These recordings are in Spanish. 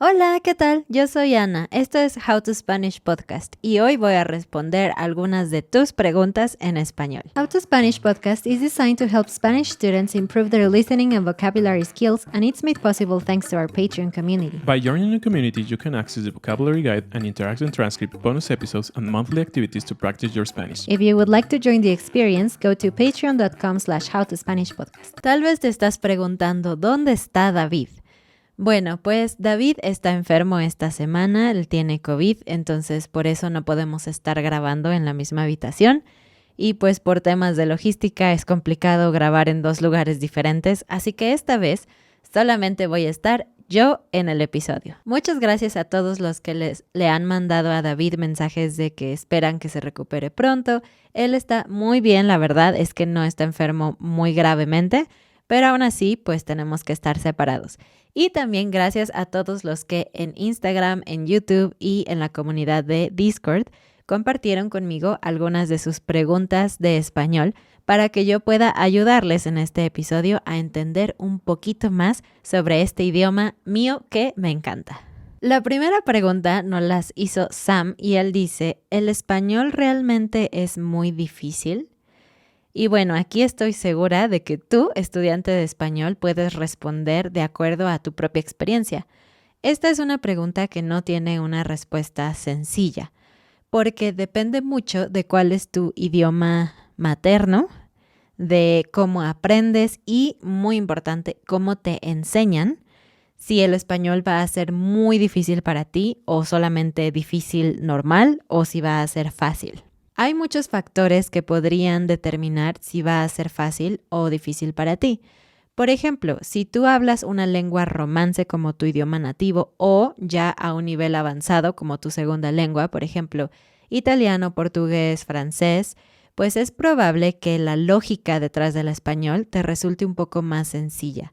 Hola, ¿qué tal? Yo soy Ana. Esto es How to Spanish Podcast y hoy voy a responder algunas de tus preguntas en español. How to Spanish Podcast is designed to help Spanish students improve their listening and vocabulary skills, and it's made possible thanks to our Patreon community. By joining the community, you can access the vocabulary guide and interactive transcript, bonus episodes, and monthly activities to practice your Spanish. If you would like to join the experience, go to patreon.com/howtospanishpodcast. Tal vez te estás preguntando, ¿dónde está David? Bueno, pues David está enfermo esta semana, él tiene COVID, entonces por eso no podemos estar grabando en la misma habitación y pues por temas de logística es complicado grabar en dos lugares diferentes, así que esta vez solamente voy a estar yo en el episodio. Muchas gracias a todos los que le han mandado a David mensajes de que esperan que se recupere pronto. Él está muy bien, la verdad es que no está enfermo muy gravemente, pero aún así pues tenemos que estar separados. Y también gracias a todos los que en Instagram, en YouTube y en la comunidad de Discord compartieron conmigo algunas de sus preguntas de español para que yo pueda ayudarles en este episodio a entender un poquito más sobre este idioma mío que me encanta. La primera pregunta nos las hizo Sam y él dice, ¿el español realmente es muy difícil? Y bueno, aquí estoy segura de que tú, estudiante de español, puedes responder de acuerdo a tu propia experiencia. Esta es una pregunta que no tiene una respuesta sencilla, porque depende mucho de cuál es tu idioma materno, de cómo aprendes y, muy importante, cómo te enseñan, si el español va a ser muy difícil para ti o solamente difícil normal o si va a ser fácil. Hay muchos factores que podrían determinar si va a ser fácil o difícil para ti. Por ejemplo, si tú hablas una lengua romance como tu idioma nativo o ya a un nivel avanzado como tu segunda lengua, por ejemplo, italiano, portugués, francés, pues es probable que la lógica detrás del español te resulte un poco más sencilla.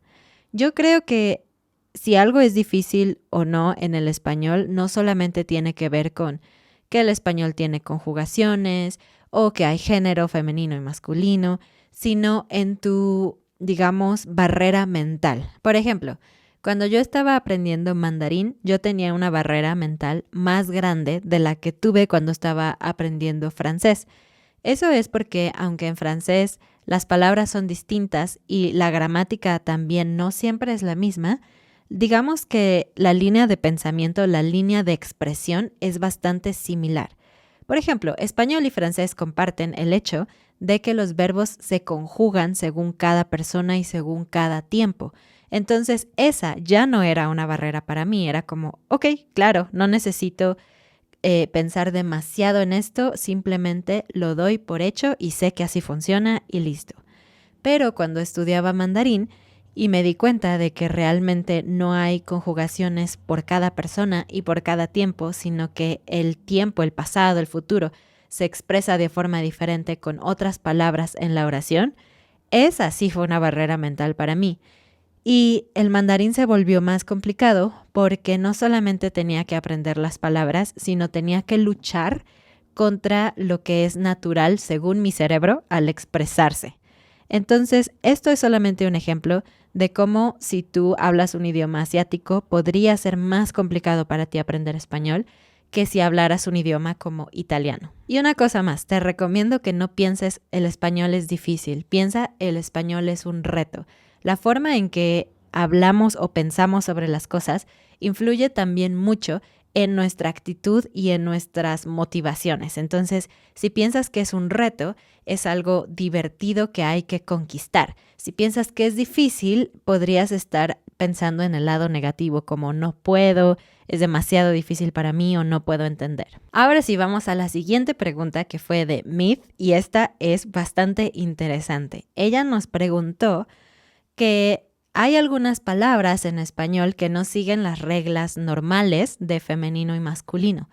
Yo creo que si algo es difícil o no en el español, no solamente tiene que ver con que el español tiene conjugaciones o que hay género femenino y masculino, sino en tu, digamos, barrera mental. Por ejemplo, cuando yo estaba aprendiendo mandarín, yo tenía una barrera mental más grande de la que tuve cuando estaba aprendiendo francés. Eso es porque, aunque en francés las palabras son distintas y la gramática también no siempre es la misma, digamos que la línea de pensamiento, la línea de expresión es bastante similar. Por ejemplo, español y francés comparten el hecho de que los verbos se conjugan según cada persona y según cada tiempo. Entonces, esa ya no era una barrera para mí, era como, ok, claro, no necesito pensar demasiado en esto, simplemente lo doy por hecho y sé que así funciona y listo. Pero cuando estudiaba mandarín, y me di cuenta de que realmente no hay conjugaciones por cada persona y por cada tiempo, sino que el tiempo, el pasado, el futuro, se expresa de forma diferente con otras palabras en la oración. Esa sí fue una barrera mental para mí. Y el mandarín se volvió más complicado porque no solamente tenía que aprender las palabras, sino tenía que luchar contra lo que es natural según mi cerebro al expresarse. Entonces, esto es solamente un ejemplo de cómo si tú hablas un idioma asiático podría ser más complicado para ti aprender español que si hablaras un idioma como italiano. Y una cosa más, te recomiendo que no pienses el español es difícil, piensa el español es un reto. La forma en que hablamos o pensamos sobre las cosas influye también mucho en nuestra actitud y en nuestras motivaciones. Entonces, si piensas que es un reto, es algo divertido que hay que conquistar. Si piensas que es difícil, podrías estar pensando en el lado negativo, como no puedo, es demasiado difícil para mí o no puedo entender. Ahora sí, vamos a la siguiente pregunta que fue de Myth y esta es bastante interesante. Ella nos preguntó que hay algunas palabras en español que no siguen las reglas normales de femenino y masculino.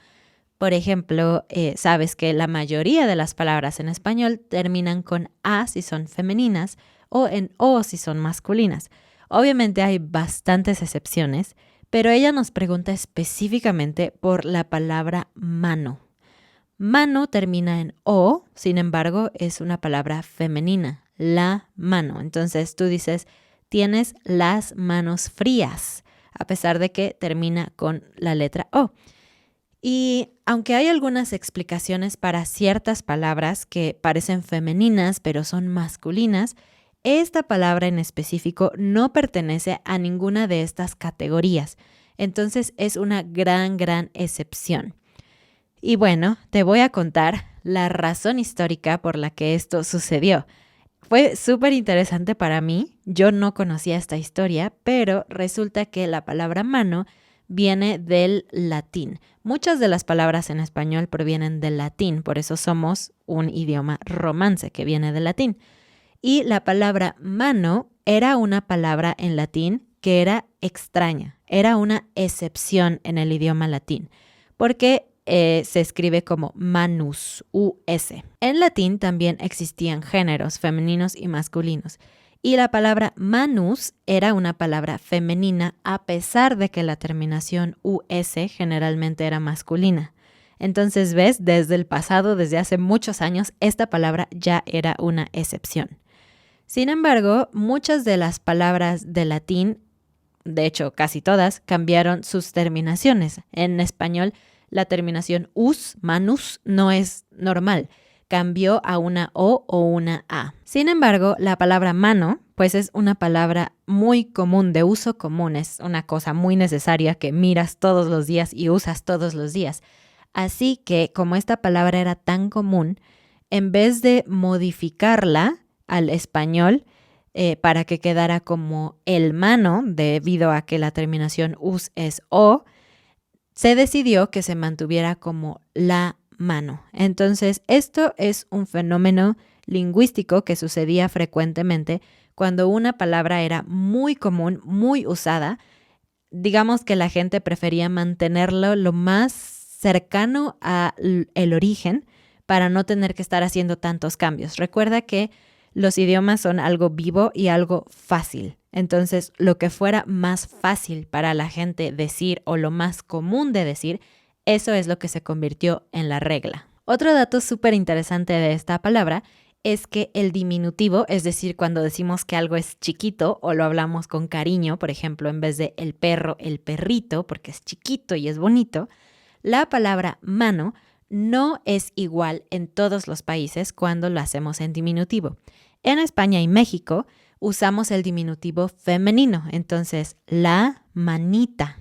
Por ejemplo, sabes que la mayoría de las palabras en español terminan con A si son femeninas o en O si son masculinas. Obviamente hay bastantes excepciones, pero ella nos pregunta específicamente por la palabra mano. Mano termina en O, sin embargo, es una palabra femenina, la mano. Entonces tú dices, tienes las manos frías. a pesar de que termina con la letra O. Y aunque hay algunas explicaciones para ciertas palabras que parecen femeninas pero son masculinas, esta palabra en específico no pertenece a ninguna de estas categorías. Entonces es una gran excepción. Y bueno, te voy a contar la razón histórica por la que esto sucedió. Fue súper interesante para mí. Yo no conocía esta historia, pero resulta que la palabra mano viene del latín. Muchas de las palabras en español provienen del latín, por eso somos un idioma romance que viene del latín. Y la palabra mano era una palabra en latín que era extraña, era una excepción en el idioma latín, porque se escribe como manus, U-S. En latín también existían géneros femeninos y masculinos, y la palabra manus era una palabra femenina a pesar de que la terminación US generalmente era masculina. Entonces, ves, desde el pasado, desde hace muchos años, esta palabra ya era una excepción. Sin embargo, muchas de las palabras de latín, de hecho casi todas, cambiaron sus terminaciones. En español, la terminación us, manus, no es normal. Cambió a una O o una A. Sin embargo, la palabra mano, pues es una palabra muy común, de uso común, es una cosa muy necesaria que miras todos los días y usas todos los días. Así que, como esta palabra era tan común, en vez de modificarla al español para que quedara como el mano, debido a que la terminación us es O, se decidió que se mantuviera como la mano. Entonces, esto es un fenómeno lingüístico que sucedía frecuentemente cuando una palabra era muy común, muy usada. Digamos que la gente prefería mantenerlo lo más cercano al origen para no tener que estar haciendo tantos cambios. Recuerda que los idiomas son algo vivo y algo fácil. Entonces, lo que fuera más fácil para la gente decir o lo más común de decir, eso es lo que se convirtió en la regla. Otro dato súper interesante de esta palabra es que el diminutivo, es decir, cuando decimos que algo es chiquito o lo hablamos con cariño, por ejemplo, en vez de el perro, el perrito, porque es chiquito y es bonito, la palabra mano no es igual en todos los países cuando lo hacemos en diminutivo. En España y México usamos el diminutivo femenino, entonces la manita.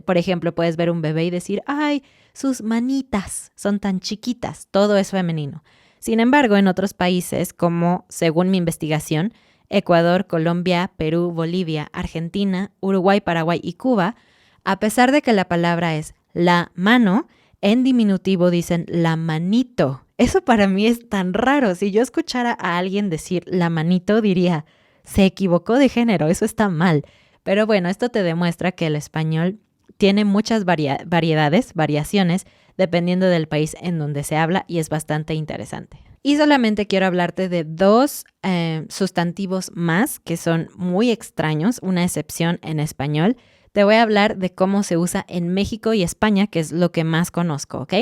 Por ejemplo, puedes ver un bebé y decir, ¡ay, sus manitas son tan chiquitas! Todo es femenino. Sin embargo, en otros países, como según mi investigación, Ecuador, Colombia, Perú, Bolivia, Argentina, Uruguay, Paraguay y Cuba, a pesar de que la palabra es la mano, en diminutivo dicen la manito. Eso para mí es tan raro. Si yo escuchara a alguien decir la manito, diría, se equivocó de género, eso está mal. Pero bueno, esto te demuestra que el español tiene muchas variaciones, dependiendo del país en donde se habla y es bastante interesante. Y solamente quiero hablarte de dos sustantivos más que son muy extraños, una excepción en español. Te voy a hablar de cómo se usa en México y España, que es lo que más conozco, ¿ok?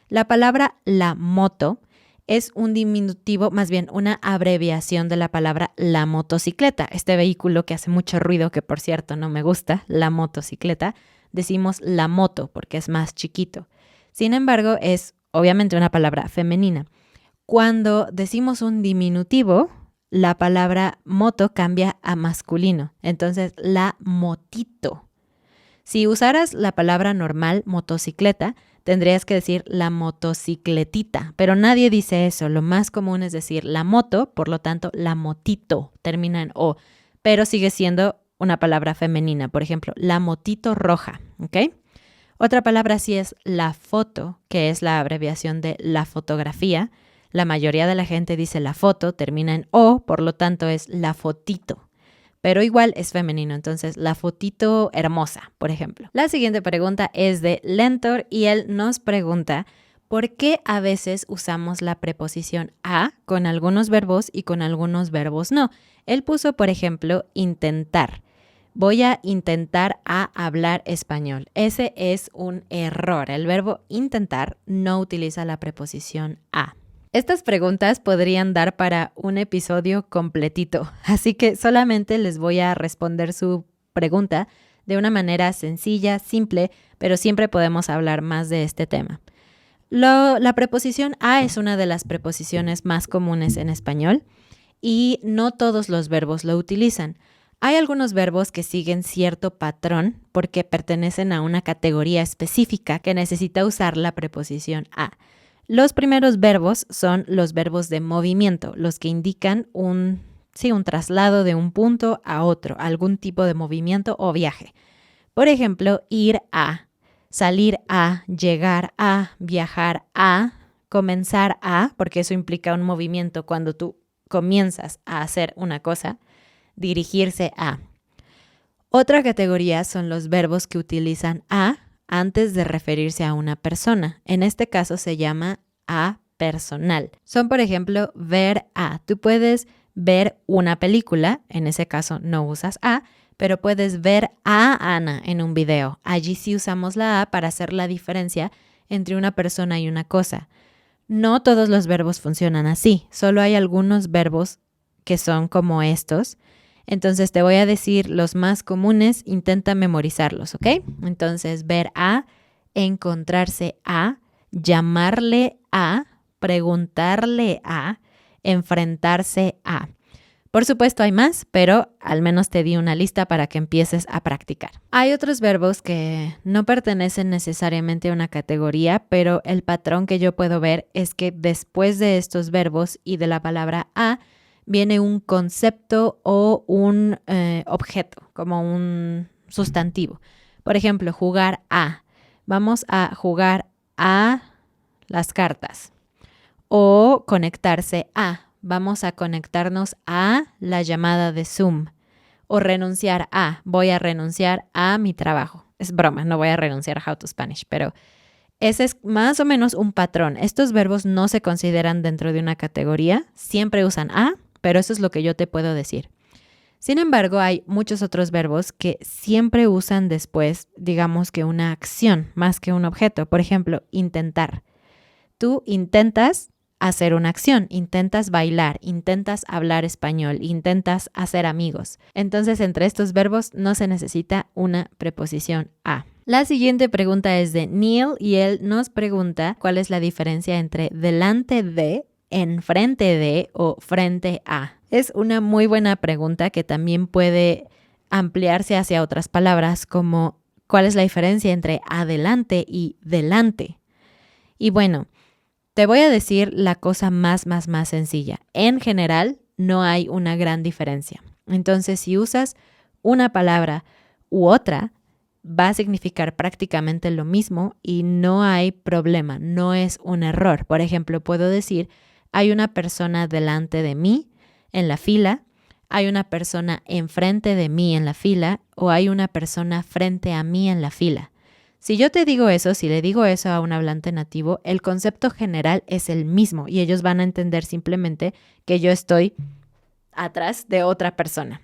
La palabra la moto es un diminutivo, más bien una abreviación de la palabra la motocicleta. Este vehículo que hace mucho ruido, que por cierto no me gusta, la motocicleta, decimos la moto porque es más chiquito. Sin embargo, es obviamente una palabra femenina. Cuando decimos un diminutivo, la palabra moto cambia a masculino. Entonces, la motito. Si usaras la palabra normal, motocicleta, tendrías que decir la motocicletita, pero nadie dice eso. Lo más común es decir la moto, por lo tanto, la motito termina en O, pero sigue siendo una palabra femenina. Por ejemplo, la motito roja, ¿ok? Otra palabra sí es la foto, que es la abreviación de la fotografía. La mayoría de la gente dice la foto, termina en O, por lo tanto es la fotito. Pero igual es femenino, entonces la fotito hermosa, por ejemplo. La siguiente pregunta es de Lentor y él nos pregunta ¿por qué a veces usamos la preposición a con algunos verbos y con algunos verbos no? Él puso, por ejemplo, intentar. Voy a intentar a hablar español. Ese es un error. El verbo intentar no utiliza la preposición a. Estas preguntas podrían dar para un episodio completito, así que solamente les voy a responder su pregunta de una manera sencilla, simple, pero siempre podemos hablar más de este tema. La preposición a es una de las preposiciones más comunes en español y no todos los verbos lo utilizan. Hay algunos verbos que siguen cierto patrón porque pertenecen a una categoría específica que necesita usar la preposición a. Los primeros verbos son los verbos de movimiento, los que indican un traslado de un punto a otro, algún tipo de movimiento o viaje. Por ejemplo, ir a, salir a, llegar a, viajar a, comenzar a, porque eso implica un movimiento cuando tú comienzas a hacer una cosa, dirigirse a. Otra categoría son los verbos que utilizan a antes de referirse a una persona. En este caso se llama a personal. Son, por ejemplo, ver a. Tú puedes ver una película, en ese caso no usas a, pero puedes ver a Ana en un video. Allí sí usamos la a para hacer la diferencia entre una persona y una cosa. No todos los verbos funcionan así, solo hay algunos verbos que son como estos. Entonces te voy a decir los más comunes, intenta memorizarlos, ¿ok? Entonces ver a, encontrarse a, llamarle a, preguntarle a, enfrentarse a. Por supuesto hay más, pero al menos te di una lista para que empieces a practicar. Hay otros verbos que no pertenecen necesariamente a una categoría, pero el patrón que yo puedo ver es que después de estos verbos y de la palabra a, viene un concepto o un objeto, como un sustantivo. Por ejemplo, jugar a. Vamos a jugar a las cartas. O conectarse a. Vamos a conectarnos a la llamada de Zoom. O renunciar a. Voy a renunciar a mi trabajo. Es broma, no voy a renunciar a How to Spanish, pero ese es más o menos un patrón. Estos verbos no se consideran dentro de una categoría. Siempre usan a, pero eso es lo que yo te puedo decir. Sin embargo, hay muchos otros verbos que siempre usan después, digamos que una acción más que un objeto. Por ejemplo, intentar. Tú intentas hacer una acción, intentas bailar, intentas hablar español, intentas hacer amigos. Entonces, entre estos verbos no se necesita una preposición a. La siguiente pregunta es de Neil y él nos pregunta cuál es la diferencia entre delante de, enfrente de o frente a. Es una muy buena pregunta que también puede ampliarse hacia otras palabras como cuál es la diferencia entre adelante y delante. Y bueno, te voy a decir la cosa más sencilla. En general, no hay una gran diferencia. Entonces, si usas una palabra u otra, va a significar prácticamente lo mismo y no hay problema, no es un error. Por ejemplo, puedo decir, hay una persona delante de mí en la fila, hay una persona enfrente de mí en la fila o hay una persona frente a mí en la fila. Si yo te digo eso, si le digo eso a un hablante nativo, el concepto general es el mismo y ellos van a entender simplemente que yo estoy atrás de otra persona.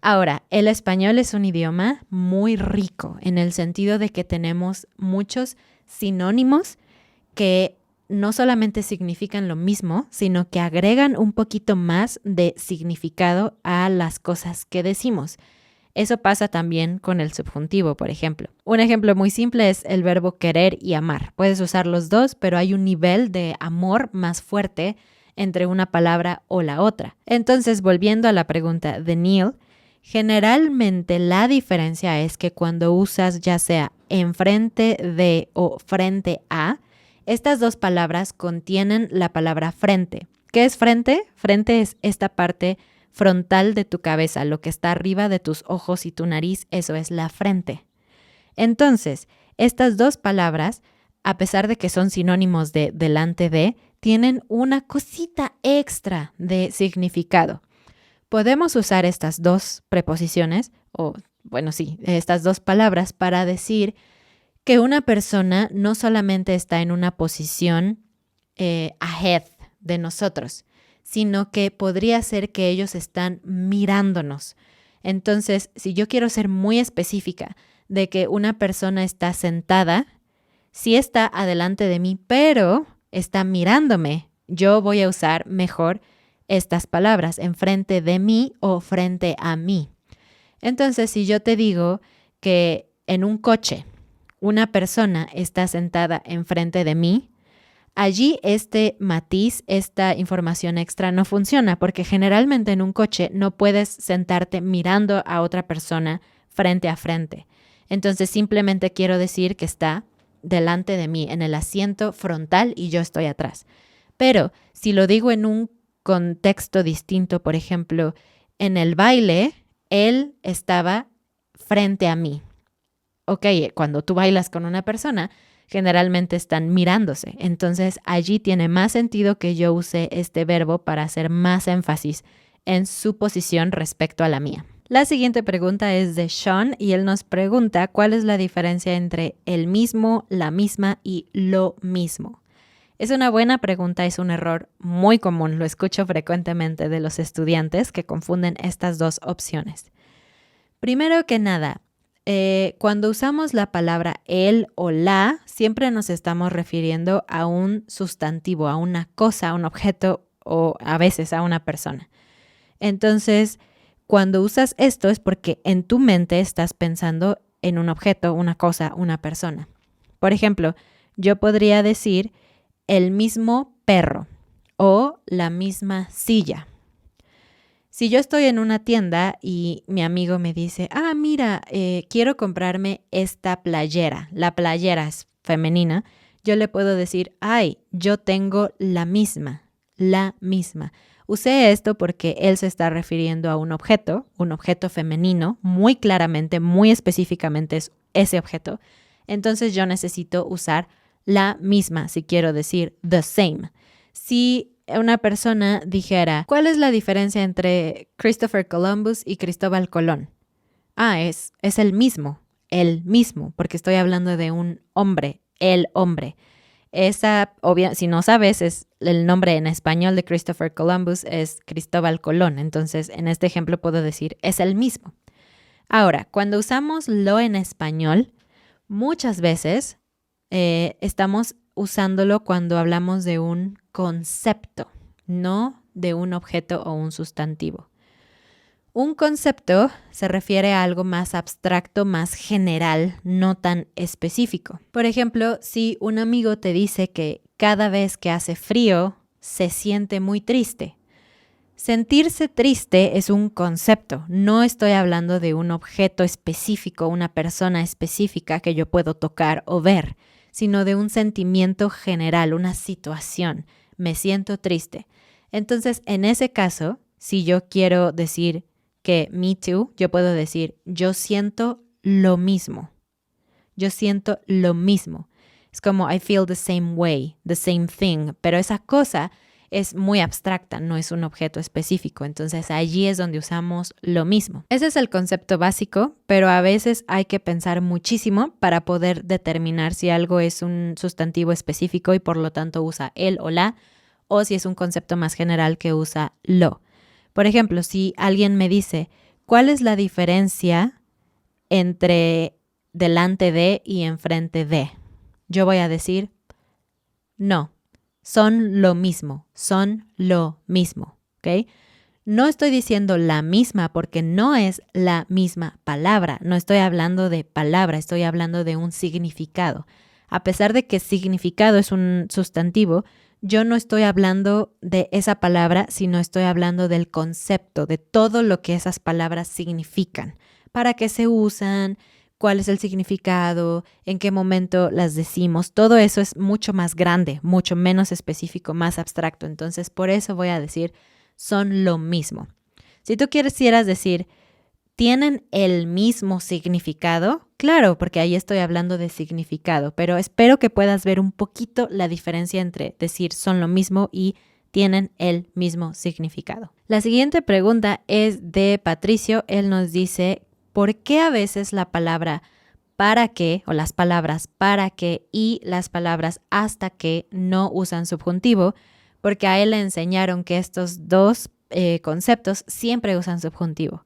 Ahora, el español es un idioma muy rico en el sentido de que tenemos muchos sinónimos que no solamente significan lo mismo, sino que agregan un poquito más de significado a las cosas que decimos. Eso pasa también con el subjuntivo, por ejemplo. Un ejemplo muy simple es el verbo querer y amar. Puedes usar los dos, pero hay un nivel de amor más fuerte entre una palabra o la otra. Entonces, volviendo a la pregunta de Neil, generalmente la diferencia es que cuando usas ya sea enfrente de o frente a, estas dos palabras contienen la palabra frente. ¿Qué es frente? Frente es esta parte frontal de tu cabeza, lo que está arriba de tus ojos y tu nariz, eso es la frente. Entonces, estas dos palabras, a pesar de que son sinónimos de delante de, tienen una cosita extra de significado. Podemos usar estas dos preposiciones, estas dos palabras para decir que una persona no solamente está en una posición ahead de nosotros, sino que podría ser que ellos están mirándonos. Entonces, si yo quiero ser muy específica de que una persona está sentada, sí está adelante de mí, pero está mirándome, yo voy a usar mejor estas palabras, enfrente de mí o frente a mí. Entonces, si yo te digo que en un coche una persona está sentada enfrente de mí, allí este matiz, esta información extra no funciona porque generalmente en un coche no puedes sentarte mirando a otra persona frente a frente. Entonces simplemente quiero decir que está delante de mí en el asiento frontal y yo estoy atrás. Pero si lo digo en un contexto distinto, por ejemplo, en el baile, él estaba frente a mí. Ok, cuando tú bailas con una persona, generalmente están mirándose. Entonces, allí tiene más sentido que yo use este verbo para hacer más énfasis en su posición respecto a la mía. La siguiente pregunta es de Sean y él nos pregunta cuál es la diferencia entre el mismo, la misma y lo mismo. Es una buena pregunta, es un error muy común, lo escucho frecuentemente de los estudiantes que confunden estas dos opciones. Primero que nada, cuando usamos la palabra el o la, siempre nos estamos refiriendo a un sustantivo, a una cosa, a un objeto o a veces a una persona. Entonces, cuando usas esto es porque en tu mente estás pensando en un objeto, una cosa, una persona. Por ejemplo, yo podría decir el mismo perro o la misma silla. Si yo estoy en una tienda y mi amigo me dice, mira, quiero comprarme esta playera. La playera es femenina. Yo le puedo decir, yo tengo la misma. Usé esto porque él se está refiriendo a un objeto femenino, muy claramente, muy específicamente es ese objeto. Entonces yo necesito usar la misma, si quiero decir the same. Si una persona dijera, ¿cuál es la diferencia entre Christopher Columbus y Cristóbal Colón? Es el mismo, porque estoy hablando de un hombre, el hombre. Si no sabes, es el nombre en español de Christopher Columbus es Cristóbal Colón. Entonces, en este ejemplo puedo decir, es el mismo. Ahora, cuando usamos lo en español, muchas veces estamos usándolo cuando hablamos de un concepto, no de un objeto o un sustantivo. Un concepto se refiere a algo más abstracto, más general, no tan específico. Por ejemplo, si un amigo te dice que cada vez que hace frío se siente muy triste. Sentirse triste es un concepto, no estoy hablando de un objeto específico, una persona específica que yo puedo tocar o ver, sino de un sentimiento general, una situación. Me siento triste. Entonces, en ese caso, si yo quiero decir que me too, yo puedo decir, yo siento lo mismo. Yo siento lo mismo. Es como I feel the same way, the same thing, pero esa cosa es muy abstracta, no es un objeto específico. Entonces allí es donde usamos lo mismo. Ese es el concepto básico, pero a veces hay que pensar muchísimo para poder determinar si algo es un sustantivo específico y por lo tanto usa el o la, o si es un concepto más general que usa lo. Por ejemplo, si alguien me dice, ¿cuál es la diferencia entre delante de y enfrente de? Yo voy a decir, no. Son lo mismo, ¿ok? No estoy diciendo la misma porque no es la misma palabra. No estoy hablando de palabra, estoy hablando de un significado. A pesar de que significado es un sustantivo, yo no estoy hablando de esa palabra, sino estoy hablando del concepto, de todo lo que esas palabras significan, para qué se usan, cuál es el significado, en qué momento las decimos. Todo eso es mucho más grande, mucho menos específico, más abstracto. Entonces, por eso voy a decir, son lo mismo. Si tú quisieras decir, ¿tienen el mismo significado? Claro, porque ahí estoy hablando de significado, pero espero que puedas ver un poquito la diferencia entre decir son lo mismo y tienen el mismo significado. La siguiente pregunta es de Patricio. Él nos dice, ¿por qué a veces la palabra para qué o las palabras para qué y las palabras hasta que no usan subjuntivo? Porque a él le enseñaron que estos dos conceptos siempre usan subjuntivo.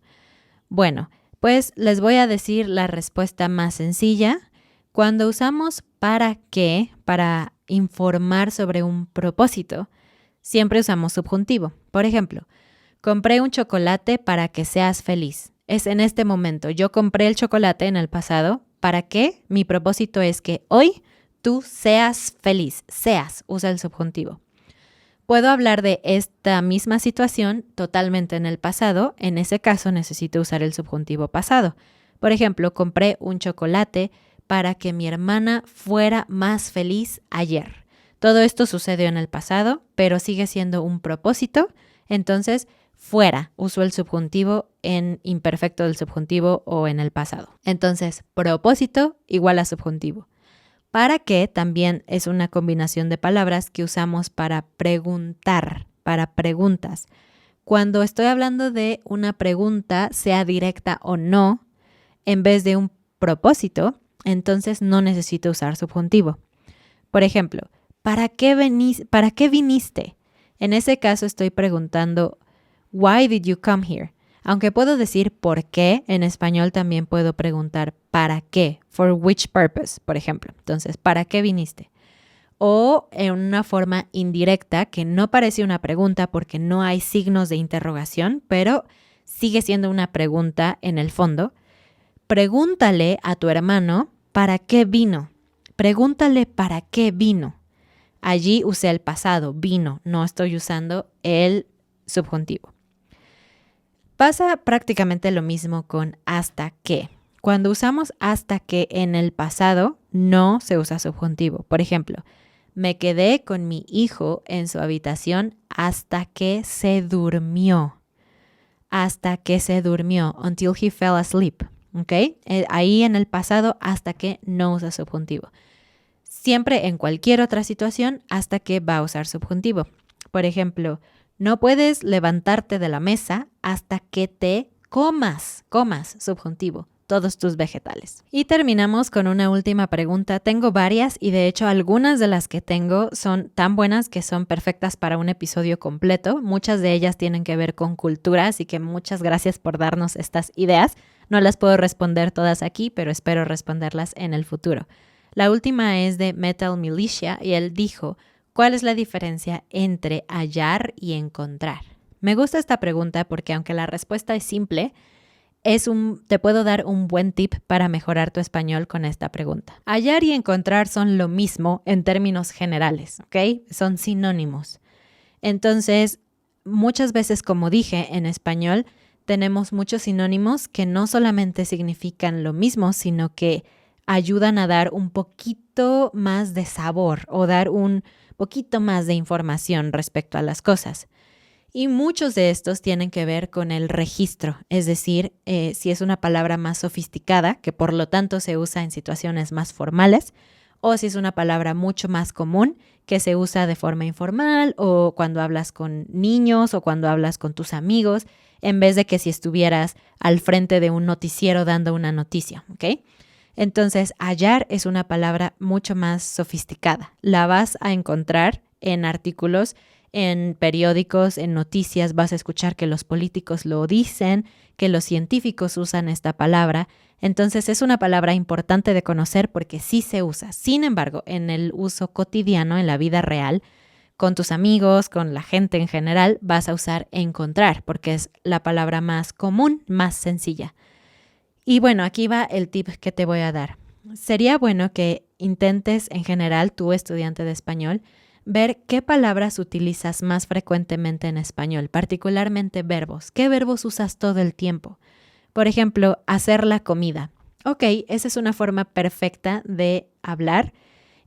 Bueno, pues les voy a decir la respuesta más sencilla. Cuando usamos para qué, para informar sobre un propósito, siempre usamos subjuntivo. Por ejemplo, compré un chocolate para que seas feliz. es en este momento. Yo compré el chocolate en el pasado. ¿Para qué? Mi propósito es que hoy tú seas feliz. Seas, usa el subjuntivo. Puedo hablar de esta misma situación totalmente en el pasado. En ese caso necesito usar el subjuntivo pasado. Por ejemplo, compré un chocolate para que mi hermana fuera más feliz ayer. Todo esto sucedió en el pasado, pero sigue siendo un propósito. Entonces, fuera, uso el subjuntivo en imperfecto del subjuntivo o en el pasado. Entonces, propósito igual a subjuntivo. Para qué también es una combinación de palabras que usamos para preguntar, para preguntas. Cuando estoy hablando de una pregunta, sea directa o no, en vez de un propósito, entonces no necesito usar subjuntivo. Por ejemplo, ¿para qué viniste? En ese caso estoy preguntando, why did you come here? Aunque puedo decir por qué, en español también puedo preguntar ¿para qué? For which purpose, por ejemplo. Entonces, ¿para qué viniste? O en una forma indirecta que no parece una pregunta porque no hay signos de interrogación, pero sigue siendo una pregunta en el fondo. Pregúntale a tu hermano ¿para qué vino? Pregúntale ¿para qué vino? Allí usé el pasado, vino, no estoy usando el subjuntivo. Pasa prácticamente lo mismo con hasta que. Cuando usamos hasta que en el pasado, no se usa subjuntivo. Por ejemplo, me quedé con mi hijo en su habitación hasta que se durmió. Hasta que se durmió, until he fell asleep. ¿Ok? Ahí en el pasado, hasta que no usa subjuntivo. Siempre en cualquier otra situación, hasta que va a usar subjuntivo. Por ejemplo, no puedes levantarte de la mesa hasta que te comas, subjuntivo, todos tus vegetales. Y terminamos con una última pregunta. Tengo varias y de hecho algunas de las que tengo son tan buenas que son perfectas para un episodio completo. Muchas de ellas tienen que ver con cultura, así que muchas gracias por darnos estas ideas. No las puedo responder todas aquí, pero espero responderlas en el futuro. La última es de Metal Militia y él dijo, ¿cuál es la diferencia entre hallar y encontrar? Me gusta esta pregunta porque aunque la respuesta es simple, te puedo dar un buen tip para mejorar tu español con esta pregunta. Hallar y encontrar son lo mismo en términos generales, ¿ok? Son sinónimos. Entonces, muchas veces, como dije, en español tenemos muchos sinónimos que no solamente significan lo mismo, sino que ayudan a dar un poquito más de sabor o dar un poquito más de información respecto a las cosas. Y muchos de estos tienen que ver con el registro, es decir, si es una palabra más sofisticada, que por lo tanto se usa en situaciones más formales, o si es una palabra mucho más común, que se usa de forma informal o cuando hablas con niños o cuando hablas con tus amigos, en vez de que si estuvieras al frente de un noticiero dando una noticia, ¿ok? Entonces, hallar es una palabra mucho más sofisticada. La vas a encontrar en artículos, en periódicos, en noticias. Vas a escuchar que los políticos lo dicen, que los científicos usan esta palabra. Entonces, es una palabra importante de conocer porque sí se usa. Sin embargo, en el uso cotidiano, en la vida real, con tus amigos, con la gente en general, vas a usar encontrar porque es la palabra más común, más sencilla. Y bueno, aquí va el tip que te voy a dar. Sería bueno que intentes en general, tú estudiante de español, ver qué palabras utilizas más frecuentemente en español, particularmente verbos. ¿Qué verbos usas todo el tiempo? Por ejemplo, hacer la comida. Ok, esa es una forma perfecta de hablar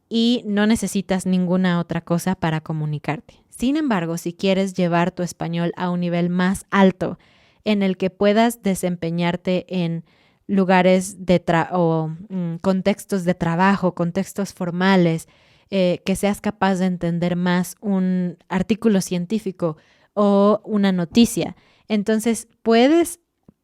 y no necesitas ninguna otra cosa para comunicarte. Sin embargo, si quieres llevar tu español a un nivel más alto en el que puedas desempeñarte en lugares contextos de trabajo, contextos formales, que seas capaz de entender más un artículo científico o una noticia. Entonces, puedes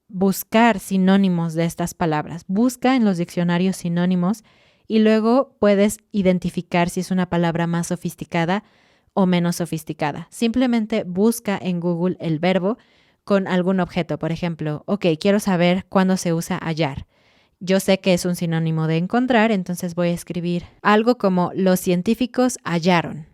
buscar sinónimos de estas palabras. Busca en los diccionarios sinónimos y luego puedes identificar si es una palabra más sofisticada o menos sofisticada. Simplemente busca en Google el verbo con algún objeto. Por ejemplo, quiero saber cuándo se usa hallar. Yo sé que es un sinónimo de encontrar, entonces voy a escribir algo como los científicos hallaron.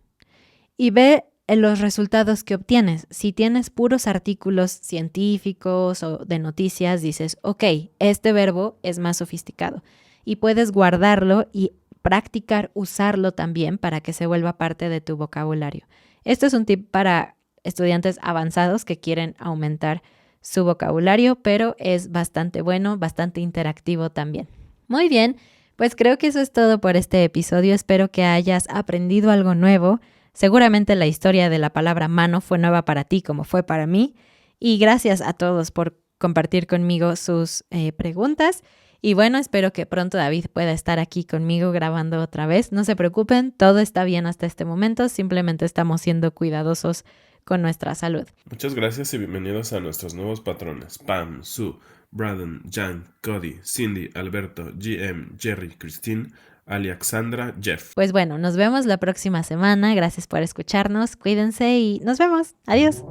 Y ve los resultados que obtienes. Si tienes puros artículos científicos o de noticias, dices, ok, este verbo es más sofisticado y puedes guardarlo y practicar usarlo también para que se vuelva parte de tu vocabulario. Esto es un tip para estudiantes avanzados que quieren aumentar su vocabulario, pero es bastante bueno, bastante interactivo también. Muy bien, pues creo que eso es todo por este episodio. Espero que hayas aprendido algo nuevo. Seguramente la historia de la palabra mano fue nueva para ti como fue para mí. Y gracias a todos por compartir conmigo sus preguntas. Y bueno, espero que pronto David pueda estar aquí conmigo grabando otra vez. No se preocupen, todo está bien hasta este momento. Simplemente estamos siendo cuidadosos con nuestra salud. Muchas gracias y bienvenidos a nuestros nuevos patrones. Pam, Sue, Braden, Jan, Cody, Cindy, Alberto, GM, Jerry, Christine, Alexandra, Jeff. Pues bueno, nos vemos la próxima semana. Gracias por escucharnos. Cuídense y nos vemos. Adiós.